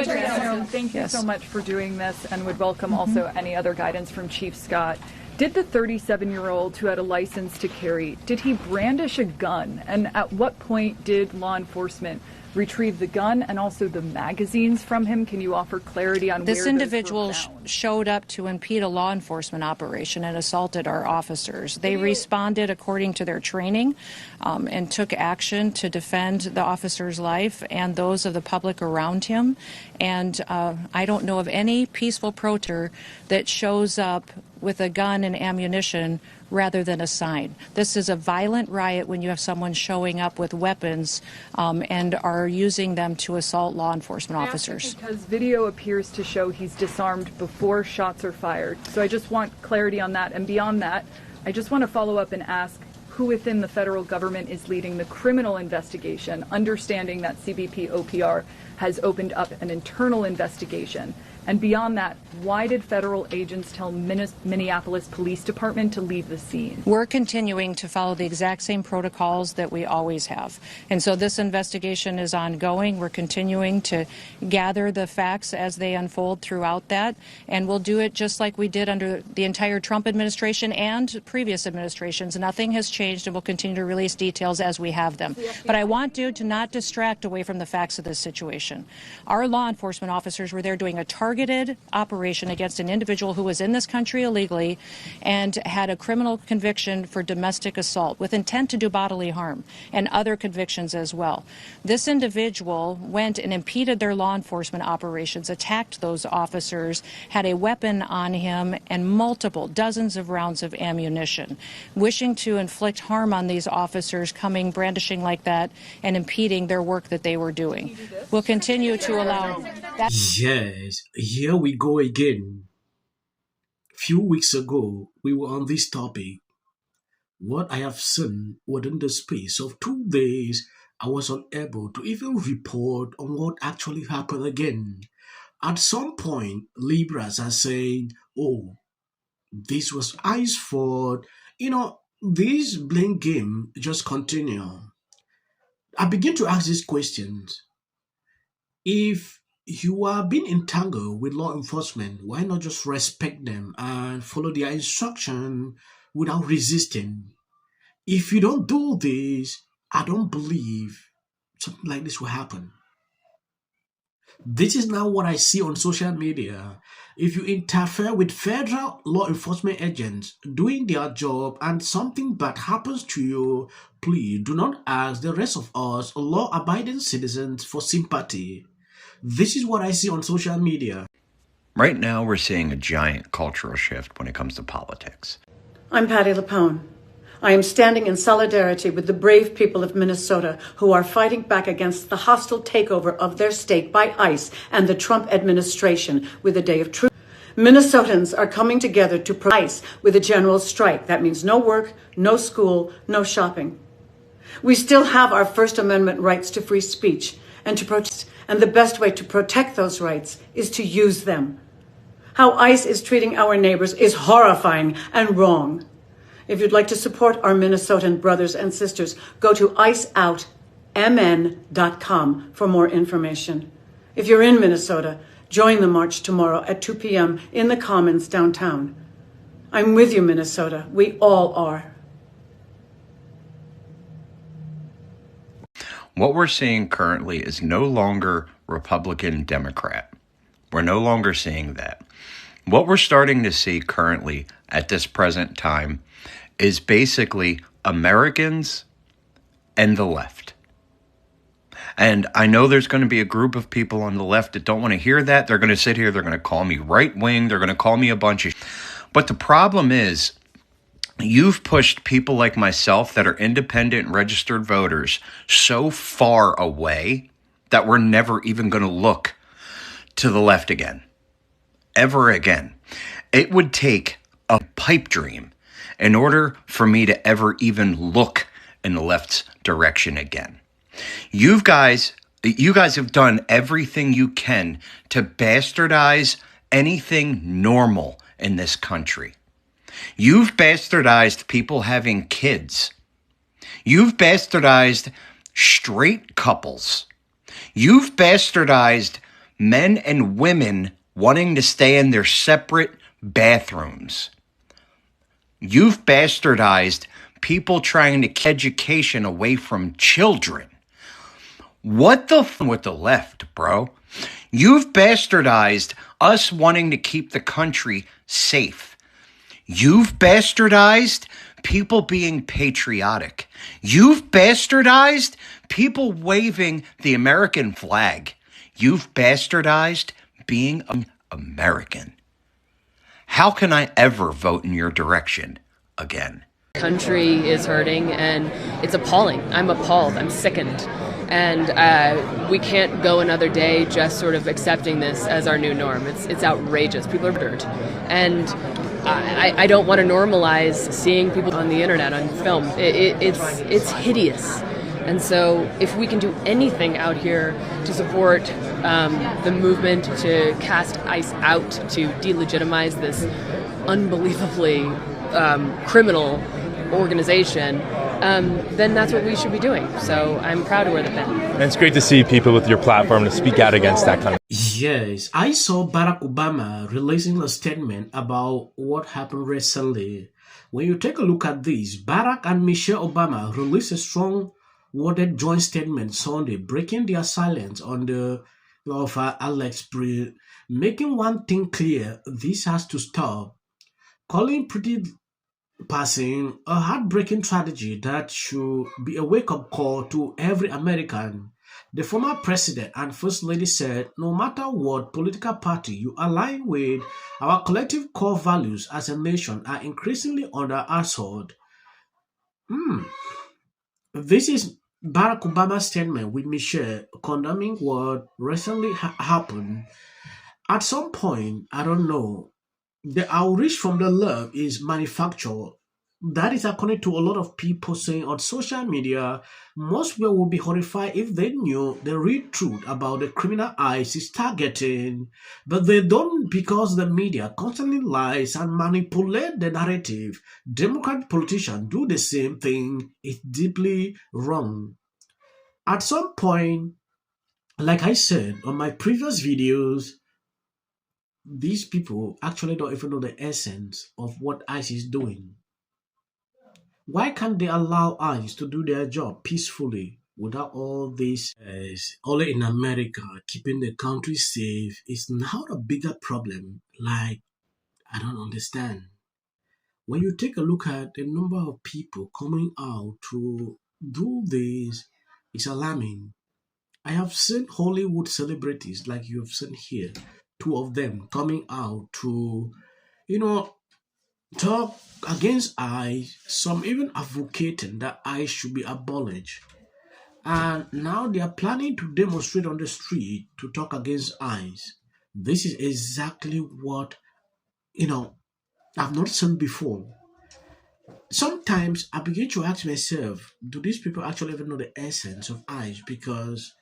Thank you so much for doing this, and would welcome also any other guidance from Chief Scott. Did the 37-year-old who had a license to carry, did he brandish a gun? And at what point did law enforcement retrieve the gun and also the magazines from him? Can you offer clarity on this where individual showed up to impede a law enforcement operation and assaulted our officers? They responded according to their training and took action to defend the officer's life and those of the public around him. And I don't know of any peaceful protester that shows up with a gun and ammunition rather than a sign. This is a violent riot when you have someone showing up with weapons and are using them to assault law enforcement officers. Because video appears to show he's disarmed before shots are fired. So I just want clarity on that. And beyond that, I just want to follow up and ask who within the federal government is leading the criminal investigation, understanding that CBP OPR has opened up an internal investigation. And beyond that, why did federal agents tell Minneapolis Police Department to leave the scene? We're continuing to follow the exact same protocols that we always have. And so this investigation is ongoing. We're continuing to gather the facts as they unfold throughout that. And we'll do it just like we did under the entire Trump administration and previous administrations. Nothing has changed, and we'll continue to release details as we have them. But I want you to not distract away from the facts of this situation. Our law enforcement officers were there doing a targeted operation against an individual who was in this country illegally and had a criminal conviction for domestic assault with intent to do bodily harm and other convictions as well. This individual went and impeded their law enforcement operations, attacked those officers, had a weapon on him and multiple dozens of rounds of ammunition, wishing to inflict harm on these officers, coming brandishing like that and impeding their work that they were doing. We'll continue to allow that. Yes, here we go again. Few weeks ago, we were on this topic. What I have seen within the space of 2 days, I was unable to even report on what actually happened again. At some point, Libras are saying, oh, this was ICE's fault. This blame game just continue. I begin to ask these questions. If you are being entangled with law enforcement, why not just respect them and follow their instruction without resisting? If you don't do this, I don't believe something like this will happen. This is now what I see on social media. If you interfere with federal law enforcement agents doing their job and something bad happens to you, please do not ask the rest of us law-abiding citizens for sympathy. This is what I see on social media. Right now, we're seeing a giant cultural shift when it comes to politics. I'm Patty LaPone. I am standing in solidarity with the brave people of Minnesota who are fighting back against the hostile takeover of their state by ICE and the Trump administration with a day of truth. Minnesotans are coming together to protest ICE with a general strike. That means no work, no school, no shopping. We still have our First Amendment rights to free speech and to protest. And the best way to protect those rights is to use them. How ICE is treating our neighbors is horrifying and wrong. If you'd like to support our Minnesotan brothers and sisters, go to iceoutmn.com for more information. If you're in Minnesota, join the march tomorrow at 2 p.m. in the Commons downtown. I'm with you, Minnesota. We all are. What we're seeing currently is no longer Republican-Democrat. We're no longer seeing that. What we're starting to see currently at this present time is basically Americans and the left. And I know there's going to be a group of people on the left that don't want to hear that. They're going to sit here. They're going to call me right-wing. They're going to call me a bunch of... But the problem is, you've pushed people like myself that are independent registered voters so far away that we're never even going to look to the left again. Ever again. It would take a pipe dream in order for me to ever even look in the left's direction again. You guys have done everything you can to bastardize anything normal in this country. You've bastardized people having kids. You've bastardized straight couples. You've bastardized men and women wanting to stay in their separate bathrooms. You've bastardized people trying to keep education away from children. What the f with the left, bro? You've bastardized us wanting to keep the country safe. You've bastardized people being patriotic. You've bastardized people waving the American flag. You've bastardized being an American. How can I ever vote in your direction again? Country is hurting, and it's appalling. I'm appalled. I'm sickened. And we can't go another day just sort of accepting this as our new norm. It's outrageous. People are murdered. And I don't want to normalize seeing people on the internet, on film. It's hideous. And so if we can do anything out here to support the movement to cast ICE out, to delegitimize this unbelievably criminal organization, then that's what we should be doing. So I'm proud to wear the pin. And it's great to see people with your platform to speak out against that kind of. Yes, I saw Barack Obama releasing a statement about what happened recently. When you take a look at this, Barack and Michelle Obama released a strong worded joint statement Sunday, breaking their silence on the of Alex Bree, making one thing clear: this has to stop. Calling pretty passing a heartbreaking tragedy that should be a wake-up call to every American. The former president and first lady said, no matter what political party you align with, our collective core values as a nation are increasingly under assault. This is Barack Obama's statement with Michelle condemning what recently happened. At some point, I don't know, the outreach from the left is manufactured. That is according to a lot of people saying on social media. Most people would be horrified if they knew the real truth about the criminal ICE is targeting, but they don't because the media constantly lies and manipulate the narrative. Democratic politicians do the same thing. It's deeply wrong. At some point, like I said on my previous videos, these people actually don't even know the essence of what ICE is doing. Why can't they allow ICE to do their job peacefully without all this? Only in America, keeping the country safe is now a bigger problem. Like, I don't understand. When you take a look at the number of people coming out to do this, it's alarming. I have seen Hollywood celebrities like you have seen here, two of them coming out to, talk against ICE, some even advocating that ICE should be abolished. And now they are planning to demonstrate on the street to talk against ICE. This is exactly what, I've not seen before. Sometimes I begin to ask myself, do these people actually even know the essence of ICE? Because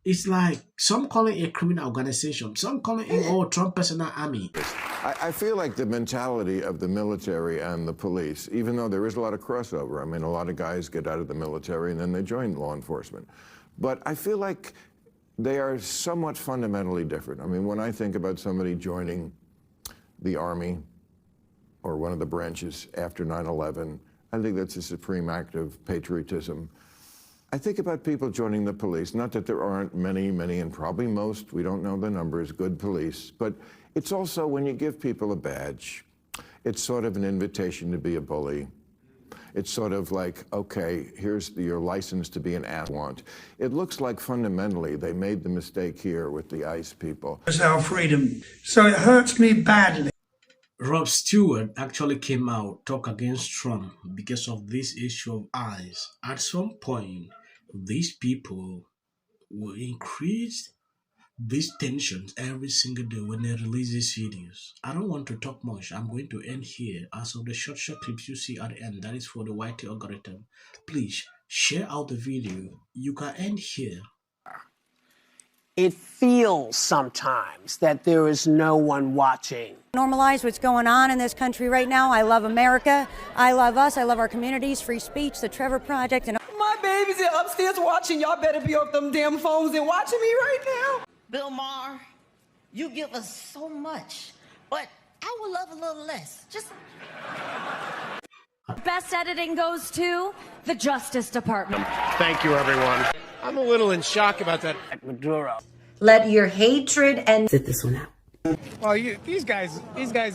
it's like some call it a criminal organization, some call it Trump personal army. I feel like the mentality of the military and the police, even though there is a lot of crossover, I mean, a lot of guys get out of the military and then they join law enforcement. But I feel like they are somewhat fundamentally different. I mean, when I think about somebody joining the Army or one of the branches after 9/11, I think that's a supreme act of patriotism. I think about people joining the police, not that there aren't many, and probably most, we don't know the numbers, good police, but it's also when you give people a badge, it's sort of an invitation to be a bully. It's sort of like, okay, here's your license to be an ass. It looks like fundamentally they made the mistake here with the ICE people. It's our freedom. So it hurts me badly. Rob Stewart actually came out, talk against Trump because of this issue of ICE. At some point, these people will increase these tensions every single day when they release these videos. I don't want to talk much. I'm going to end here. As of the short clips you see at the end, that is for the YT algorithm. Please share out the video. You can end here. It feels sometimes that there is no one watching. Normalize what's going on in this country right now. I love America. I love us. I love our communities, free speech, the Trevor Project. And my babies are upstairs watching. Y'all better be off them damn phones and watching me right now. Bill Maher, You give us so much, but I would love a little less. Just Best editing goes to the Justice Department. Thank you, everyone. I'm a little in shock about that. Maduro. Let your hatred and sit this one out. Well, these guys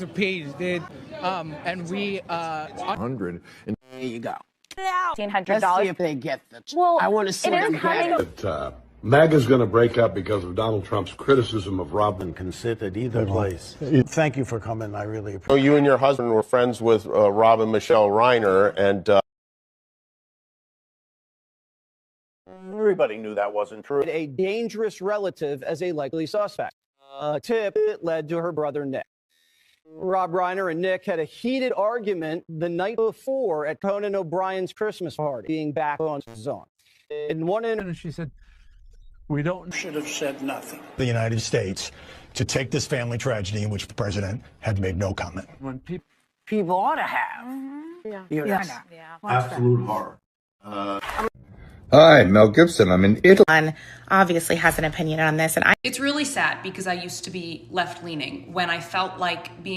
are peas, dude. And we 100. There you go. $1,500. Let's see if they get the. Well, I want to see it is them coming. get it. MAGA's going to break up because of Donald Trump's criticism of Robin. Can sit at either place. Thank you for coming. I really appreciate So you and your husband were friends with Rob and Michelle Reiner, and everybody knew that wasn't true. A dangerous relative as a likely suspect. A tip that led to her brother Nick. Rob Reiner and Nick had a heated argument the night before at Conan O'Brien's Christmas party, being back on his own. In one interview, she said, We should have said nothing. the United States to take this family tragedy in which the president had made no comment. When people ought to have. Yeah. Yes. Absolute horror. Hi, Mel Gibson. I'm in Italy. Obviously has an opinion on this, and it's really sad because I used to be left-leaning when I felt like being